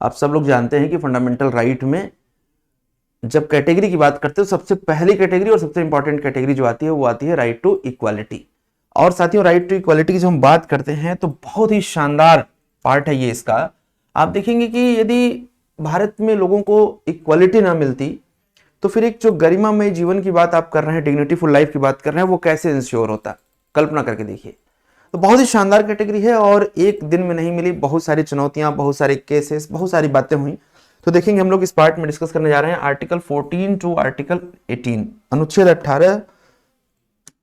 आप सब लोग जानते हैं कि फंडामेंटल राइट में जब कैटेगरी की बात करते हो सबसे पहली कैटेगरी और सबसे इंपॉर्टेंट कैटेगरी जो आती है वो आती है राइट टू इक्वालिटी। और साथियों राइट टू इक्वालिटी की जब हम बात करते हैं तो बहुत ही शानदार पार्ट है ये इसका। आप देखेंगे कि यदि भारत में लोगों को इक्वालिटी ना मिलती तो फिर एक जो गरिमामय जीवन की बात आप कर रहे हैं, डिग्निटीफुल लाइफ की बात कर रहे हैं, वो कैसे इंश्योर होता, कल्पना करके देखिए। तो बहुत ही शानदार कैटेगरी है और एक दिन में नहीं मिली, बहुत सारी चुनौतियां, बहुत सारे केसेस, बहुत सारी बातें हुई। तो देखेंगे हम लोग इस पार्ट में डिस्कस करने जा रहे हैं आर्टिकल 14 टू आर्टिकल 18, अनुच्छेद 18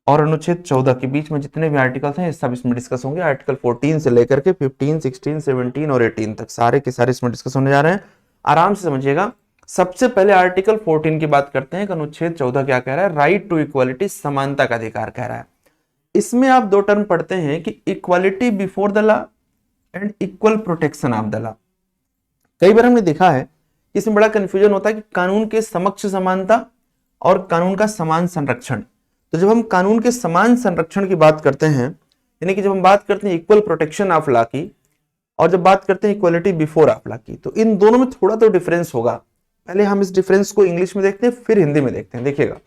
और अनुच्छेद 14 के बीच में जितने भी आर्टिकल्स हैं सब इसमें डिस्कस होंगे। आर्टिकल 14 से लेकर के 15, 16, 17 और 18 तक सारे के सारे इसमें डिस्कस होने जा रहे हैं। आराम से समझिएगा। सबसे पहले आर्टिकल 14 की बात करते हैं। अनुच्छेद 14 क्या कह रहा है? राइट टू इक्वालिटी, समानता का अधिकार कह रहा है। इसमें आप दो टर्म पढ़ते हैं कि equality before the law and equal protection of the law. कई बार हमने देखा है कि इसमें बड़ा कंफ्यूजन होता है कि कानून के समक्ष समानता और कानून का समान संरक्षण। तो जब हम कानून के समान संरक्षण की बात करते हैं, यानी कि जब हम बात करते हैं इक्वल प्रोटेक्शन ऑफ लॉ की और जब बात करते हैं इक्वालिटी बिफोर ऑफ लॉ की, तो इन दोनों में थोड़ा तो डिफरेंस होगा। पहले हम इस डिफरेंस को इंग्लिश में देखते हैं फिर हिंदी में देखते हैं। देखिएगा,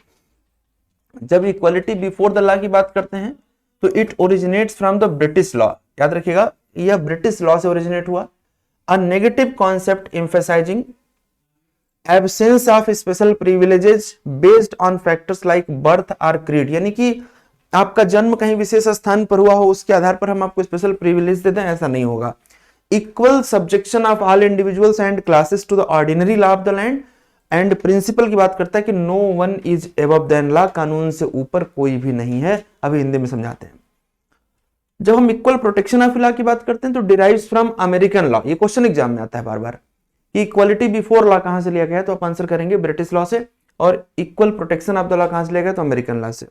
जब इक्वालिटी बिफोर द लॉ की बात करते हैं तो it originates from the British law. याद रखिएगा, यह ब्रिटिश लॉ से ओरिजिनेट हुआ। A negative concept emphasising absence of special privileges based on factors like birth और क्रीड, यानी कि आपका जन्म कहीं विशेष स्थान पर हुआ हो उसके आधार पर हम आपको स्पेशल प्रिविलेज दे दें, ऐसा नहीं होगा। Equal subjection of all individuals and classes to the ordinary law of the land and principle की बात करता है कि no one is above than law, कानून से ऊपर कोई भी नहीं है। अभी हिंदी में समझाते हैं। जब हम इक्वल प्रोटेक्शन ऑफ लॉ की बात करते हैं तो डिराइव्स फ्रॉम अमेरिकन लॉ। ये क्वेश्चन एग्जाम में आता है बार बार कि इक्वालिटी बिफोर लॉ कहां से लिया गया है, तो आप आंसर करेंगे ब्रिटिश लॉ से, और equal protection of the law कहां से लिया गया, तो अमेरिकन लॉ से।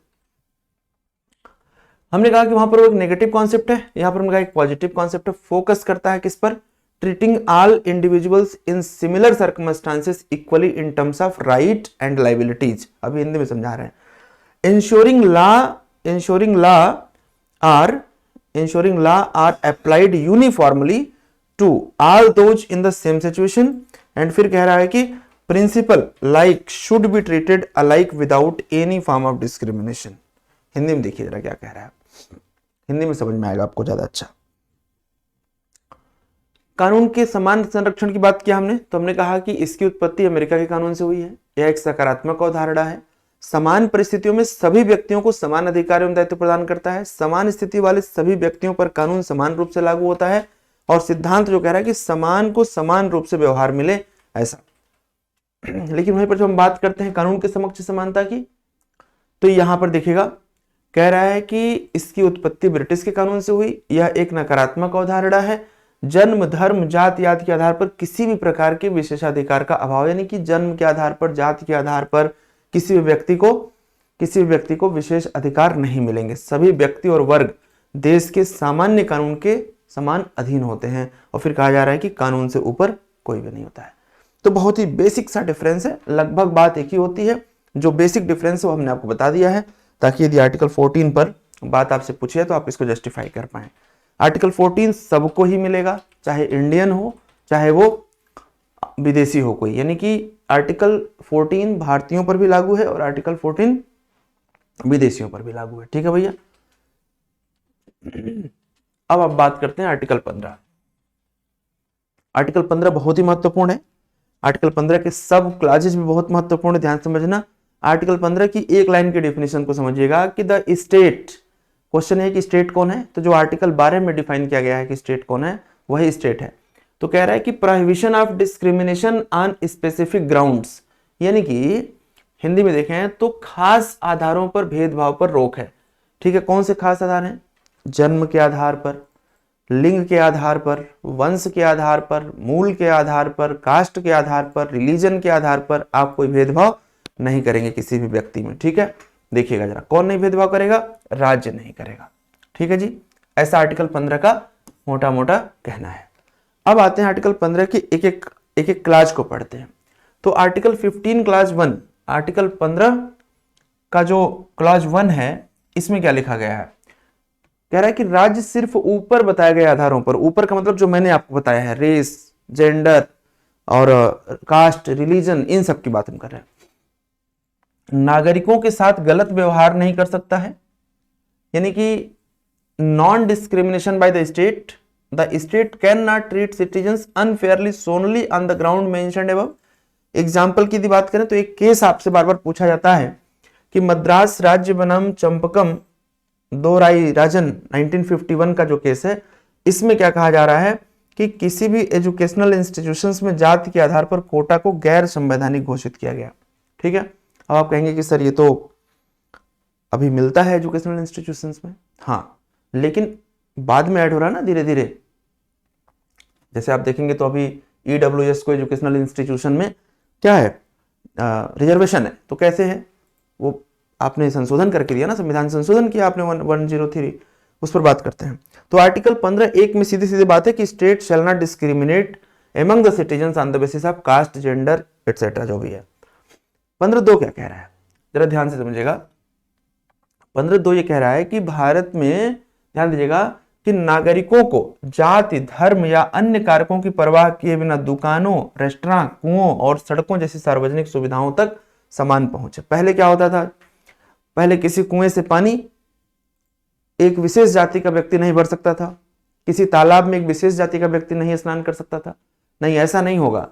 हमने कहा कि वहां पर एक नेगेटिव कॉन्सेप्ट है, यहां पर हमने कहा एक पॉजिटिव कॉन्सेप्ट है। फोकस करता है किस पर? Treating all individuals in similar circumstances equally in terms of right and liabilities. अभी हिंदी में समझा रहे हैं। ensuring law are applied uniformly to all those in the same situation, and फिर कह रहा है कि principle like should be treated alike without any form of discrimination। Hindi में देखिए जरा क्या कह रहा है, हिंदी में समझ में आएगा आपको ज्यादा अच्छा। कानून के समान संरक्षण की बात किया हमने, तो हमने कहा कि इसकी उत्पत्ति अमेरिका के कानून से हुई है। यह एक सकारात्मक अवधारणा है। समान परिस्थितियों में सभी व्यक्तियों को समान अधिकार एवं दायित्व प्रदान करता है। समान स्थिति वाले सभी व्यक्तियों पर कानून समान रूप से लागू होता है। और सिद्धांत जो कह रहा है कि समान को समान रूप से व्यवहार मिले, ऐसा। लेकिन वहीं पर जब हम बात करते हैं कानून के समक्ष समानता की, तो यहां पर देखिएगा कह रहा है कि इसकी उत्पत्ति ब्रिटिश के कानून से हुई। यह एक नकारात्मक अवधारणा है। जन्म, धर्म, जाति आदि के आधार पर किसी भी प्रकार के विशेषाधिकार का अभाव, यानी कि जन्म के आधार पर, जाति के आधार पर किसी भी व्यक्ति को विशेष अधिकार नहीं मिलेंगे। सभी व्यक्ति और वर्ग देश के सामान्य कानून के समान अधीन होते हैं। और फिर कहा जा रहा है कि कानून से ऊपर कोई भी नहीं होता है। तो बहुत ही बेसिक सा डिफरेंस है, लगभग बात एक ही होती है। जो बेसिक डिफरेंस है वो हमने आपको बता दिया है, ताकि यदि आर्टिकल 14 पर बात आपसे पूछे तो आप इसको जस्टिफाई कर पाए। आर्टिकल 14 सबको ही मिलेगा, चाहे इंडियन हो चाहे वो विदेशी हो कोई, यानी कि आर्टिकल 14 भारतीयों पर भी लागू है और आर्टिकल 14 विदेशियों पर भी लागू है। ठीक है भैया। अब आप बात करते हैं आर्टिकल 15। आर्टिकल 15 बहुत ही महत्वपूर्ण है। आर्टिकल 15 के सब क्लासेस भी बहुत महत्वपूर्ण है, ध्यान समझना। आर्टिकल 15 की एक लाइन की डेफिनेशन को समझिएगा कि द स्टेट, क्वेश्चन है कि स्टेट कौन है, तो जो आर्टिकल 12 में डिफाइन किया गया है कि स्टेट कौन है, वही स्टेट है। तो कह रहा है कि prohibition of discrimination on specific grounds, यानी कि हिंदी में देखें तो खास आधारों पर भेदभाव पर रोक है। ठीक है, कौन से खास आधार हैं? जन्म के आधार पर, लिंग के आधार पर, वंश के आधार पर, मूल के आधार पर, कास्ट के आधार पर, रिलीजन के आधार पर आप कोई भेदभाव नहीं करेंगे किसी भी व्यक्ति में। ठीक है, देखिएगा जरा, कौन नहीं भेदभाव करेगा? राज्य नहीं करेगा। ठीक है जी, ऐसा आर्टिकल 15 का मोटा मोटा कहना है। अब आते हैं आर्टिकल 15 की एक एक क्लास को पढ़ते हैं। तो आर्टिकल 15 क्लास 1, आर्टिकल 15 का जो क्लास 1 है इसमें क्या लिखा गया है? कह रहा है कि राज्य सिर्फ ऊपर बताए गए आधारों पर, ऊपर का मतलब जो मैंने आपको बताया है, रेस, जेंडर, और कास्ट, रिलीजन, इन सब की बात हम कर रहे हैं। नागरिकों के साथ गलत व्यवहार नहीं कर सकता है, यानी कि non discrimination by the state can not treat citizens unfairly solely on the ground mentioned above. Example की यदि बात करें तो एक केस आपसे बार बार पूछा जाता है कि मद्रास राज्य बनाम चंपकम दोराई राजन 1951 का जो केस है, इसमें क्या कहा जा रहा है कि किसी भी एजुकेशनल इंस्टीट्यूशंस में जाति के आधार पर कोटा को गैर संवैधानिक घोषित किया गया। ठीक है, अब आप कहेंगे कि सर ये तो अभी मिलता है एजुकेशनल इंस्टीट्यूशंस में, हाँ, लेकिन बाद में ऐड हो रहा है ना धीरे धीरे। जैसे आप देखेंगे तो अभी ईडब्ल्यूएस को एजुकेशनल इंस्टीट्यूशन में क्या है, रिजर्वेशन है। तो कैसे है वो, आपने संशोधन करके दिया ना, संविधान संशोधन किया आपने 103, उस पर बात करते हैं। तो आर्टिकल 15(1) में सीधी सीधी बात है कि state shall not discriminate among the citizens on the basis of caste, gender etcetera, जो भी है। 15(2) क्या कह रहा है, जरा ध्यान से समझिएगा। 15(2) ये कह रहा है कि भारत में, ध्यान दीजिएगा, कि नागरिकों को जाति, धर्म या अन्य कारकों की परवाह किए बिना दुकानों, रेस्टोरेंट, कुओं और सड़कों जैसी सार्वजनिक सुविधाओं तक समान पहुंचे। पहले क्या होता था, पहले किसी कुएं से पानी एक विशेष जाति का व्यक्ति नहीं भर सकता था, किसी तालाब में एक विशेष जाति का व्यक्ति नहीं स्नान कर सकता था। नहीं, ऐसा नहीं होगा।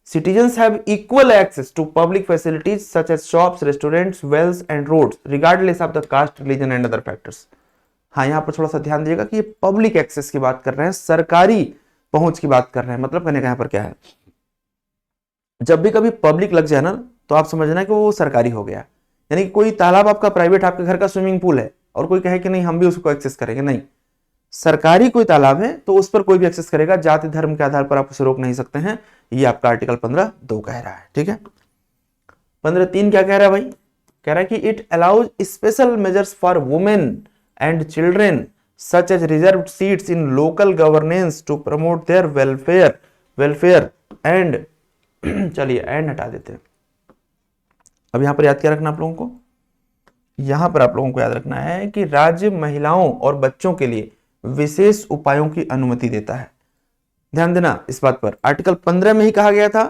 Citizens have equal access to public facilities such as shops, restaurants, wells and roads, regardless of the caste, religion and other factors. हाँ, यहाँ पर थोड़ा सा ध्यान दीजिएगा कि ये पब्लिक एक्सेस की बात कर रहे हैं, सरकारी पहुंच की बात कर रहे हैं। मतलब कहने का यहाँ पर क्या है, जब भी कभी पब्लिक लग जाए ना, तो आप समझना कि वो सरकारी हो गया। यानी कि कोई तालाब आपका प्राइवेट, आपके घर का स्विमिंग पूल है, और कोई कहे कि नहीं हम भी उसको एक्सेस करेंगे, नहीं, सरकारी कोई तालाब है तो उस पर कोई भी एक्सेस करेगा, जाति धर्म के आधार पर आप उसे रोक नहीं सकते हैं। ये आपका आर्टिकल 15(2) कह रहा है। ठीक है, 15(3) क्या कह रहा है भाई, कह रहा है कि it allows special measures for women and children such as reserved seats in local governance to promote their welfare and चलिए एंड हटा देते हैं। अब यहां पर याद क्या रखना आप लोगों को, यहां पर आप लोगों को याद रखना है कि राज्य महिलाओं और बच्चों के लिए विशेष उपायों की अनुमति देता है। ध्यान देना इस बात पर, आर्टिकल 15 में ही कहा गया था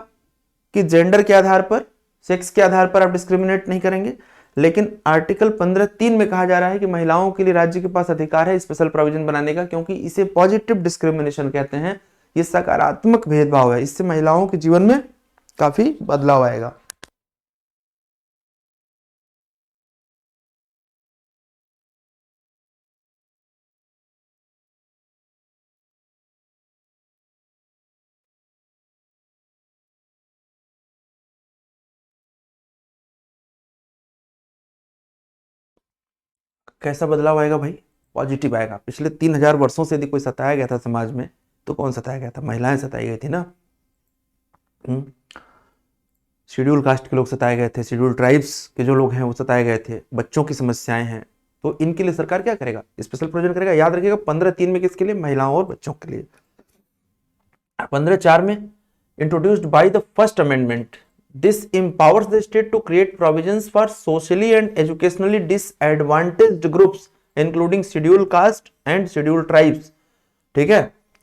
कि जेंडर के आधार पर, सेक्स के आधार पर आप डिस्क्रिमिनेट नहीं करेंगे, लेकिन आर्टिकल 15(3) में कहा जा रहा है कि महिलाओं के लिए राज्य के पास अधिकार है स्पेशल प्रोविजन बनाने का, क्योंकि इसे पॉजिटिव डिस्क्रिमिनेशन कहते हैं। ये सकारात्मक भेदभाव है, इससे महिलाओं के जीवन में काफी बदलाव आएगा। कैसा बदलाव आएगा भाई, पॉजिटिव आएगा। पिछले 3000 वर्षों से यदि कोई सताया गया था समाज में, तो कौन सताया गया था, महिलाएं सताई गई थी ना। शेड्यूल कास्ट के लोग सताए गए थे, शेड्यूल ट्राइब्स के जो लोग हैं वो सताए गए थे, बच्चों की समस्याएं हैं, तो इनके लिए सरकार क्या करेगा, स्पेशल प्रोविजन करेगा। याद रखिएगा 15(3) में किसके लिए, महिलाओं और बच्चों के लिए। 15(4) में introduced by the first amendment, this empowers the state to create provisions for socially and educationally disadvantaged groups including scheduled caste and scheduled tribes। ठीक है,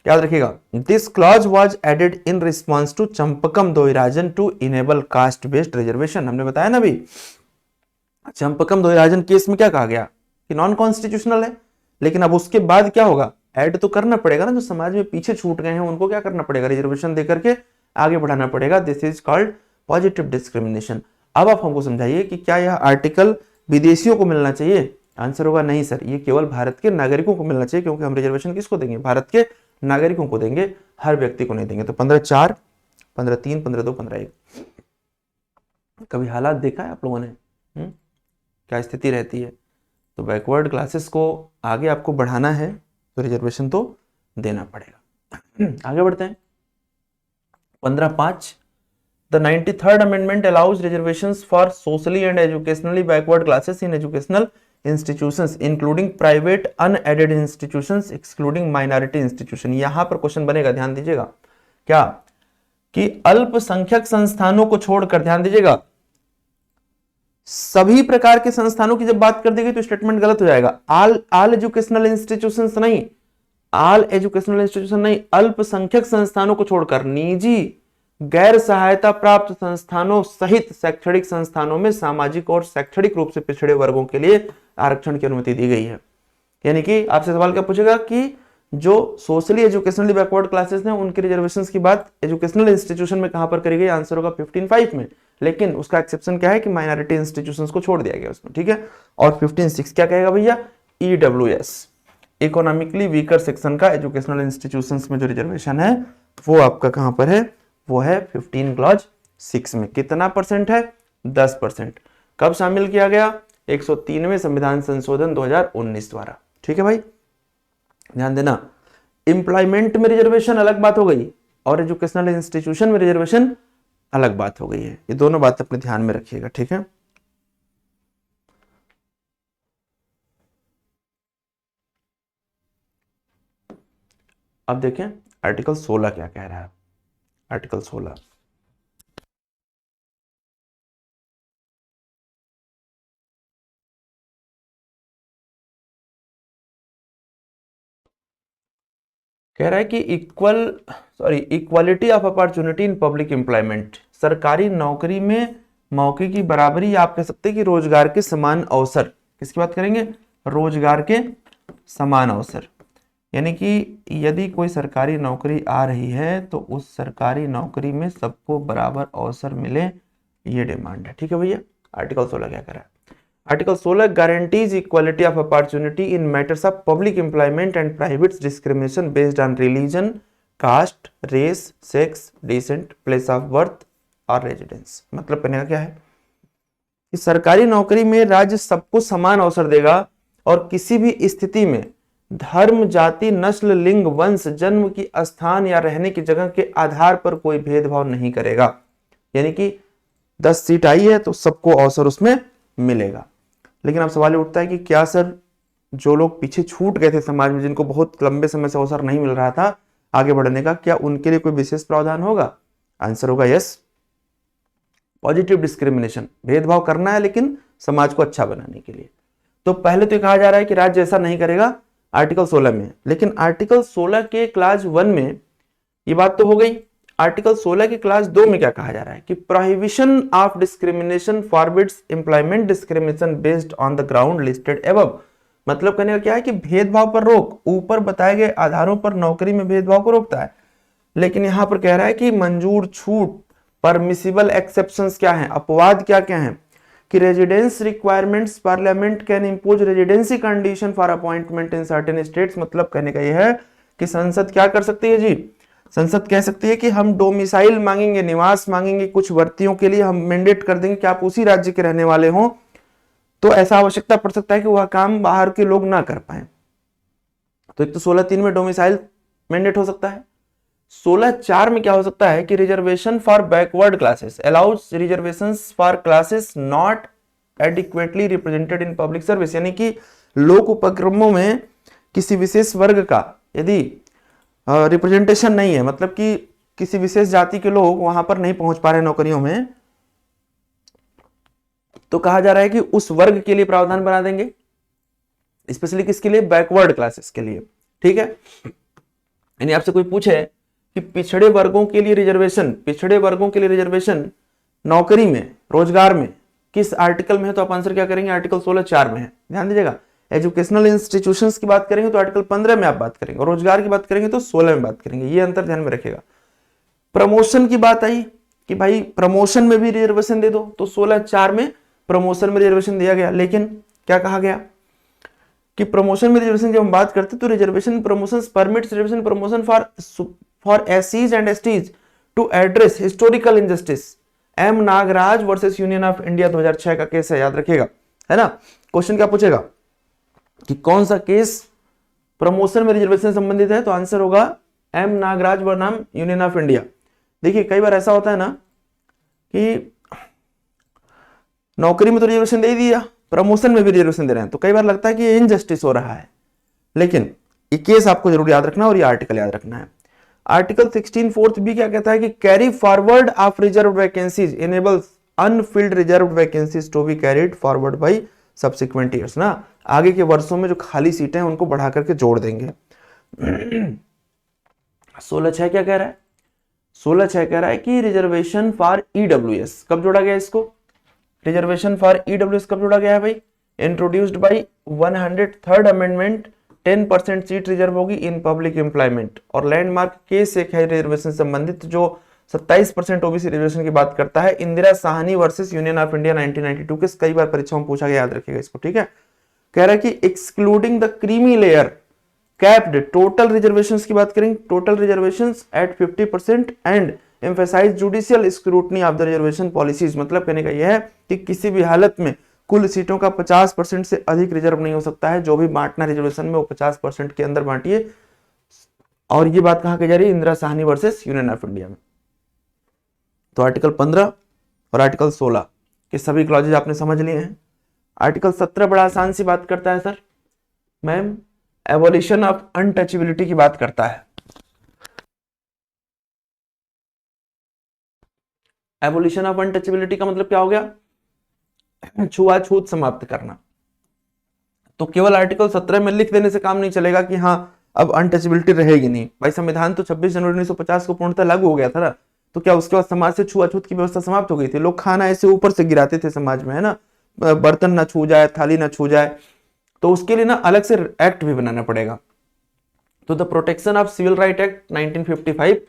याद रखिएगा। this clause was added in response to Champakam दोयराजन to enable caste based reservation। हमने बताया ना अभी, Champakam दोयराजन case में क्या कहा गया कि नॉन कॉन्स्टिट्यूशनल है, लेकिन अब उसके बाद क्या होगा, ऐड तो करना पड़ेगा ना, जो समाज में पीछे छूट गए हैं उनको क्या करना पड़ेगा, रिजर्वेशन देकर के आगे बढ़ाना पड़ेगा। This is called positive discrimination. अब आप हमको समझाइए कि क्या यह आर्टिकल विदेशियों को मिलना चाहिए। आंसर होगा नहीं सर, ये केवल भारत के नागरिकों को मिलना चाहिए, क्योंकि हम रिजर्वेशन किसको देंगे, भारत के नागरिकों को देंगे, हर व्यक्ति को नहीं देंगे। तो 15(4), 15(3), 15(2), 15(1) कभी हालात देखा है आप लोगों ने, क्या स्थिति रहती है। तो बैकवर्ड क्लासेस को आगे आपको बढ़ाना है तो रिजर्वेशन तो देना पड़ेगा। आगे बढ़ते हैं। 15(5) The 93rd Amendment allows reservations for socially and educationally backward classes in educational institutions, including private unaided institutions, excluding minority institution। यहां पर क्वेश्चन बनेगा, ध्यान दीजिएगा, क्या कि अल्पसंख्यक संस्थानों को छोड़कर, ध्यान दीजिएगा, सभी प्रकार के संस्थानों की जब बात कर देगी तो स्टेटमेंट गलत हो जाएगा। ऑल एजुकेशनल इंस्टीट्यूशंस नहीं, ऑल एजुकेशनल इंस्टीट्यूशन नहीं, अल्पसंख्यक संस्थानों को छोड़कर निजी गैर सहायता प्राप्त संस्थानों सहित शैक्षणिक संस्थानों में सामाजिक और शैक्षणिक रूप से पिछड़े वर्गों के लिए आरक्षण की अनुमति दी गई है। यानी कि आपसे सवाल क्या पूछेगा कि जो सोशली एजुकेशनली बैकवर्ड क्लासेस हैं उनके रिजर्वेशंस की बात एजुकेशनल इंस्टीट्यूशन में कहां पर करी गई, आंसर होगा 15(5) में। लेकिन उसका एक्सेप्शन क्या है कि माइनॉरिटी इंस्टीट्यूशंस को छोड़ दिया गया उसमें, ठीक है। और 15(6) क्या कहेगा भैया, EWS इकोनॉमिकली वीकर सेक्शन का एजुकेशनल इंस्टीट्यूशंस में जो रिजर्वेशन है वो आपका कहां पर है, वो है 15 क्लॉज 6 में। कितना परसेंट है, 10%। कब शामिल किया गया, 103वें संविधान संशोधन 2019 द्वारा, ठीक है भाई। ध्यान देना, एम्प्लॉयमेंट में रिजर्वेशन अलग बात हो गई और एजुकेशनल इंस्टीट्यूशन में रिजर्वेशन अलग बात हो गई है। ये दोनों बात अपने ध्यान में रखिएगा, ठीक है। अब देखें आर्टिकल 16 क्या कह रहा है। आर्टिकल 16 कह रहा है कि equality of opportunity in public employment, सरकारी नौकरी में मौके की बराबरी, आप कह सकते हैं कि रोजगार के समान अवसर। किसकी बात करेंगे, रोजगार के समान अवसर। यानी कि यदि कोई सरकारी नौकरी आ रही है तो उस सरकारी नौकरी में सबको बराबर अवसर मिले, ये डिमांड है, ठीक है भैया। आर्टिकल 16 क्या कह रहा है, article 16 guarantees equality of opportunity in matters of public employment and private discrimination based on religion, caste, race, sex, descent, place of birth और रेजिडेंस। मतलब कहने का क्या है कि सरकारी नौकरी में राज्य सबको समान अवसर देगा और किसी भी स्थिति में धर्म, जाति, नस्ल, लिंग, वंश, जन्म की स्थान या रहने की जगह के आधार पर कोई भेदभाव नहीं करेगा। यानी कि 10 सीट आई है तो सबको अवसर उसमें मिलेगा। लेकिन अब सवाल उठता है कि क्या सर जो लोग पीछे छूट गए थे समाज में, जिनको बहुत लंबे समय से अवसर नहीं मिल रहा था आगे बढ़ने का, क्या उनके लिए कोई विशेष प्रावधान होगा? आंसर होगा यस, पॉजिटिव डिस्क्रिमिनेशन, भेदभाव करना है लेकिन समाज को अच्छा बनाने के लिए। तो पहले तो कहा जा रहा है कि राज्य ऐसा नहीं करेगा आर्टिकल 16 में, लेकिन आर्टिकल 16 के क्लास 1 में ये बात तो हो गई। आर्टिकल 16 के क्लास 2 में क्या कहा जा रहा है कि prohibition of discrimination forbids employment discrimination based on the ground listed above. मतलब कहने का क्या है कि भेदभाव पर रोक, ऊपर बताए गए आधारों पर नौकरी में भेदभाव को रोकता है। लेकिन यहां पर कह रहा है कि मंजूर छूट, परमिसिबल एक्सेप्शंस क्या है, अपवाद क्या क्या है कि residence requirements, parliament can impose residency condition for appointment in certain states. मतलब कहने का यह है कि संसद क्या कर सकती है जी, संसद कह सकती है कि हम डोमिसाइल मांगेंगे, निवास मांगेंगे, कुछ वर्तियों के लिए हम मैंडेट कर देंगे कि आप उसी राज्य के रहने वाले हो, तो ऐसा आवश्यकता पड़ सकता है कि वह काम बाहर के लोग ना कर पाए। तो एक तो 16(3) में डोमिसाइल मैंडेट हो सकता है। 16(4) में क्या हो सकता है कि reservation for backward classes allows reservations for classes not adequately represented in public service. यानी कि लोक उपक्रमों में किसी विशेष वर्ग का यदि रिप्रेजेंटेशन नहीं है, मतलब कि किसी विशेष जाति के लोग वहां पर नहीं पहुंच पा रहे नौकरियों में, तो कहा जा रहा है कि उस वर्ग के लिए प्रावधान बना देंगे, स्पेशली किसके लिए, बैकवर्ड क्लासेस के लिए, ठीक है। यानी आपसे कोई पूछे कि पिछड़े वर्गों के लिए रिजर्वेशन, पिछड़े वर्गों के लिए रिजर्वेशन नौकरी में, रोजगार में किस आर्टिकल में है, तो आप आंसर क्या करेंगे, आर्टिकल 16(4) में है। ध्यान दीजिएगा, एजुकेशनल इंस्टीट्यूशंस की बात करेंगे तो आर्टिकल 15 में आप बात करेंगे, और रोजगार की बात करेंगे तो 16 में बात करेंगे। ये अंतर ध्यान में रखेगा। प्रमोशन की बात आई कि भाई प्रमोशन में भी रिजर्वेशन दे दो, तो 16(4) में प्रमोशन में रिजर्वेशन दिया गया। लेकिन क्या कहा गया कि प्रमोशन में रिजर्वेशन जब हम बात करते तो reservation promotion permits reservation promotion for एससीज and STs to address historical injustice. M Nagaraj versus union of India 2006 का केस है, याद रखिएगा, है ना। क्वेश्चन क्या पूछेगा कि कौन सा केस प्रमोशन में रिजर्वेशन से संबंधित है, तो आंसर होगा एम नागराज बनाम यूनियन ऑफ इंडिया। देखिए कई बार ऐसा होता है ना कि नौकरी में तो रिजर्वेशन दे ही दिया, प्रमोशन में भी रिजर्वेशन दे रहे हैं, तो कई बार लगता है कि ये इनजस्टिस हो रहा है। लेकिन ये केस आपको जरूर याद रखना और ये आर्टिकल याद रखना है। आर्टिकल 16(4) भी क्या कहता है कि carry forward of reserve vacancies enables unfilled reserve vacancies to be carried forward by subsequent years. ना आगे के वर्षों में जो खाली सीटें हैं उनको बढ़ा करके जोड़ देंगे। 16(6) क्या कह रहा है 16(6) कह रहा है कि रिजर्वेशन फॉर ईडब्ल्यूएस कब जोड़ा गया इसको, रिजर्वेशन फॉर ईडब्ल्यूएस कब जोड़ा गया है भाई, introduced by 103rd amendment, 10% seat reserve होगी इन पब्लिक एम्प्लॉयमेंट। और लैंडमार्क केस एक है रिजर्वेशन संबंधित जो 27% ओबीसी रिजर्वेशन की बात करता है, Indira Sahni versus union of India 1992 के, कई बार परीक्षाओं में पूछा गया, याद रखिएगा इसको, ठीक है। कह रहा है कि excluding the creamy layer capped total reservations की बात करेंगे, total reservations at 50% and emphasise judicial scrutiny of the reservation policies. मतलब कहने का यह है कि किसी भी हालत में कुल सीटों का 50% से अधिक रिजर्व नहीं हो सकता है, जो भी बांटना रिजर्वेशन में वो 50% के अंदर बांटिए। और ये बात कहां की जा रही है, Indira Sahni versus union of India में। तो आर्टिकल 15 और आर्टिकल 16 के सभी क्लॉजेज आपने समझ लिए हैं। आर्टिकल 17 बड़ा आसान सी बात करता है sir ma'am, abolition of untouchability की बात करता है। एबोलिशन ऑफ अनटचेबिलिटी का मतलब क्या हो गया, छुआछूत समाप्त करना। तो केवल आर्टिकल 17 में लिख देने से काम नहीं चलेगा कि हाँ अब अनटचेबिलिटी रहेगी नहीं। भाई संविधान तो 26 जनवरी 1950 को पूर्णतः लागू हो गया था ना, तो क्या उसके बाद समाज से छुआछूत की व्यवस्था समाप्त हो गई थी? लोग खाना ऐसे ऊपर से गिराते थे समाज में, है ना, बर्तन ना छू जाए, थाली ना छू जाए, तो उसके लिए ना अलग से एक्ट भी बनाना पड़ेगा। तो the protection of civil right act 1955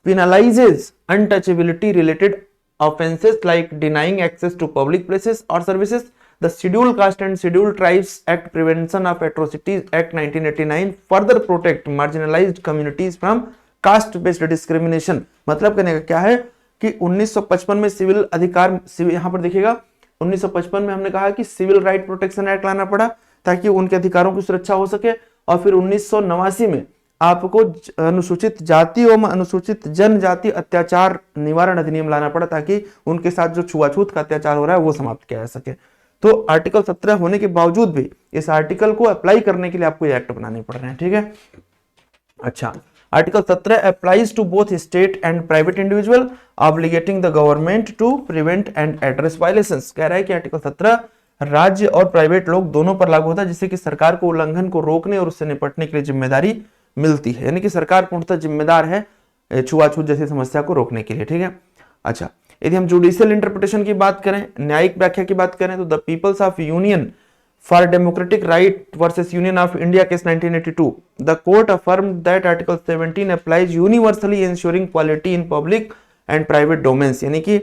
penalizes untouchability related offenses like denying access to public places or services. The Scheduled Caste and Scheduled Tribes Act Prevention of Atrocities Act 1989 further protect marginalized communities from caste based discrimination। मतलब कहने का क्या है कि 1955 में civil अधिकार, यहां पर देखिएगा 1955 में हमने कहा कि सिविल राइट प्रोटेक्शन एक्ट लाना पड़ा ताकि उनके अधिकारों की सुरक्षा हो सके, और फिर 1989 में आपको अनुसूचित जाति एवं अनुसूचित जनजाति अत्याचार निवारण अधिनियम लाना पड़ा ताकि उनके साथ जो छुआछूत का अत्याचार हो रहा है वो समाप्त किया जा सके। तो आर्टिकल 17 होने के बावजूद भी इस आर्टिकल को अप्लाई करने के लिए आपको ये एक्ट बनाने पड़ रहे हैं, ठीक है। अच्छा, article 17 applies to both state and private individual obligating the government to prevent and address violations. कह रहा है कि आर्टिकल 17 राज्य और प्राइवेट लोग दोनों पर लागू होता है, जिससे कि सरकार को उल्लंघन को रोकने और उससे निपटने के लिए जिम्मेदारी मिलती है। यानी कि सरकार पूर्णतः जिम्मेदार है छुआछूत जैसी समस्या को रोकने के लिए, ठीक है। अच्छा, यदि हम जुडिशियल इंटरप्रिटेशन की बात करें, न्यायिक व्याख्या की बात करें, तो the people's of union for democratic right versus union of India case 1982, the court affirm that article 17 applies universally ensuring quality in public and private domains. यानी कि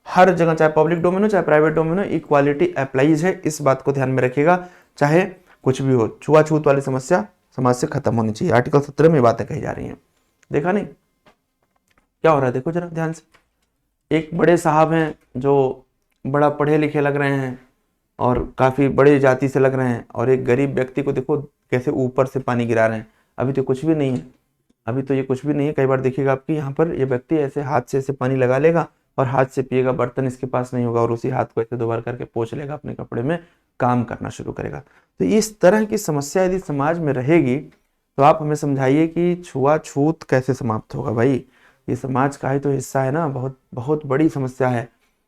हर जगह, चाहे पब्लिक डोमेन हो चाहे प्राइवेट डोमेन हो, इक्वालिटी अप्लाइज है। इस बात को ध्यान में रखिएगा, चाहे कुछ भी हो, छुआछूत वाली समस्या समाज से खत्म होनी चाहिए। आर्टिकल 17 में बातें कही जा रही हैं। देखा नहीं क्या हो रहा है, देखो जरा ध्यान से। एक बड़े साहब हैं जो बड़ा पढ़े लिखे लग रहे हैं और काफी बड़े जाति से लग रहे हैं, और एक गरीब व्यक्ति को देखो कैसे ऊपर से पानी गिरा रहे हैं। अभी तो कुछ भी नहीं है, अभी तो ये कुछ भी नहीं है। कई बार देखिएगा आपकी यहाँ पर ये व्यक्ति ऐसे हाथ से ऐसे पानी लगा लेगा और हाथ से पिएगा, बर्तन इसके पास नहीं होगा, और उसी हाथ को ऐसे 2 बार करके पोंछ लेगा अपने कपड़े में, काम करना शुरू करेगा। तो इस तरह की समस्या यदि समाज में रहेगी तो आप हमें समझाइए कि छुआछूत कैसे समाप्त होगा। भाई ये समाज का ही तो हिस्सा है ना, बहुत बहुत बड़ी समस्या है।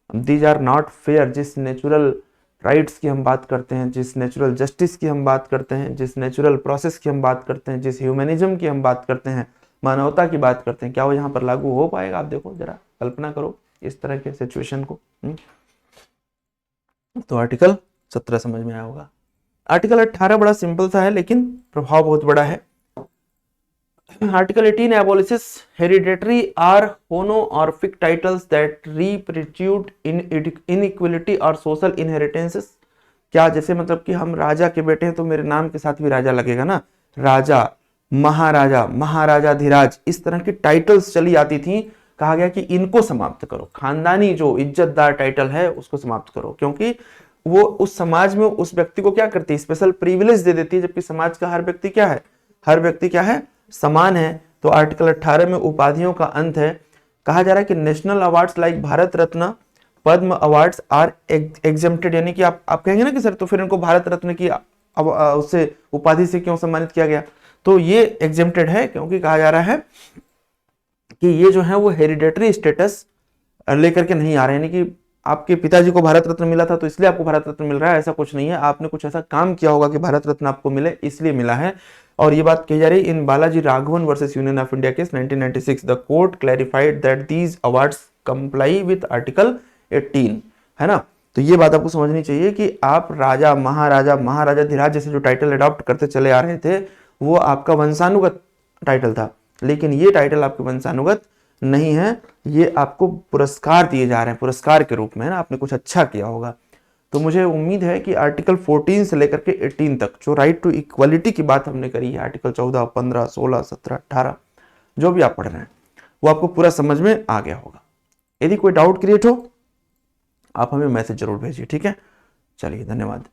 These are not fair. जिस नेचुरल राइट्स की हम बात करते हैं, जिस नेचुरल जस्टिस की हम बात करते हैं, जिस नेचुरल प्रोसेस की हम बात करते हैं, जिस ह्यूमनिज्म की हम बात करते हैं, मानवता की बात करते हैं, क्या वो यहाँ पर लागू हो पाएगा? आप देखो जरा, कल्पना करो इस तरह के सिचुएशन को। तो आर्टिकल 17 समझ में आया होगा। आर्टिकल 18 बड़ा सिंपल सा है लेकिन प्रभाव बहुत बड़ा है। आर्टिकल 18 एबोलिशेस हेरिडेटरी और होनोरफिक टाइटल्स दैट रिप्रिट्यूट इनइक्वालिटी और सोशल इनहेरिटेंसेस। क्या जैसे मतलब कि हम राजा के बेटे हैं तो मेरे नाम के साथ भी राजा लगेगा ना, राजा, महाराजा, महाराजाधिराज, इस तरह की टाइटल्स चली आती थी। कहा गया कि इनको समाप्त करो, खानदानी जो इज्जतदार टाइटल है उसको समाप्त करो, क्योंकि वो उस समाज में उस व्यक्ति को क्या करती है, स्पेशल प्रिविलेज दे देती है, जबकि समाज का हर व्यक्ति क्या है, हर व्यक्ति क्या है, समान है। तो आर्टिकल 18 में उपाधियों का अंत है। कहा जा रहा है कि national awards like Bharat Ratna, Padma awards are exempted. यानी कि आप कहेंगे ना कि सर तो फिर इनको भारत रत्न की उससे उपाधि से क्यों सम्मानित किया गया, तो ये एग्जेम्प्टेड है क्योंकि कहा जा रहा है कि ये जो है वो हेरिडेटरी स्टेटस लेकर के नहीं आ रहे हैं। यानी कि आपके पिताजी को भारत रत्न मिला था तो इसलिए आपको भारत रत्न मिल रहा है, ऐसा कुछ नहीं है। आपने कुछ ऐसा काम किया होगा कि भारत रत्न आपको मिले, इसलिए मिला है। और ये बात कही जा रही in Balaji Raghavan versus union of India case 1996 the court clarified that these awards comply with article 18, है ना। तो ये बात आपको समझनी चाहिए कि आप राजा महाराजा महाराजाधिराज जैसे जो टाइटल अडॉप्ट करते चले आ रहे थे वो आपका वंशानुगत टाइटल था, लेकिन ये टाइटल आपके वंशानुगत नहीं है, ये आपको पुरस्कार दिए जा रहे हैं, पुरस्कार के रूप में, है ना, आपने कुछ अच्छा किया होगा। तो मुझे उम्मीद है कि आर्टिकल 14 से लेकर के 18 तक जो राइट टू इक्वालिटी की बात हमने करी है, आर्टिकल 14, 15, 16, 17, 18 जो भी आप पढ़ रहे हैं वो आपको पूरा समझ में आ गया होगा। यदि कोई डाउट क्रिएट हो आप हमें मैसेज जरूर भेजिए, ठीक है। चलिए, धन्यवाद।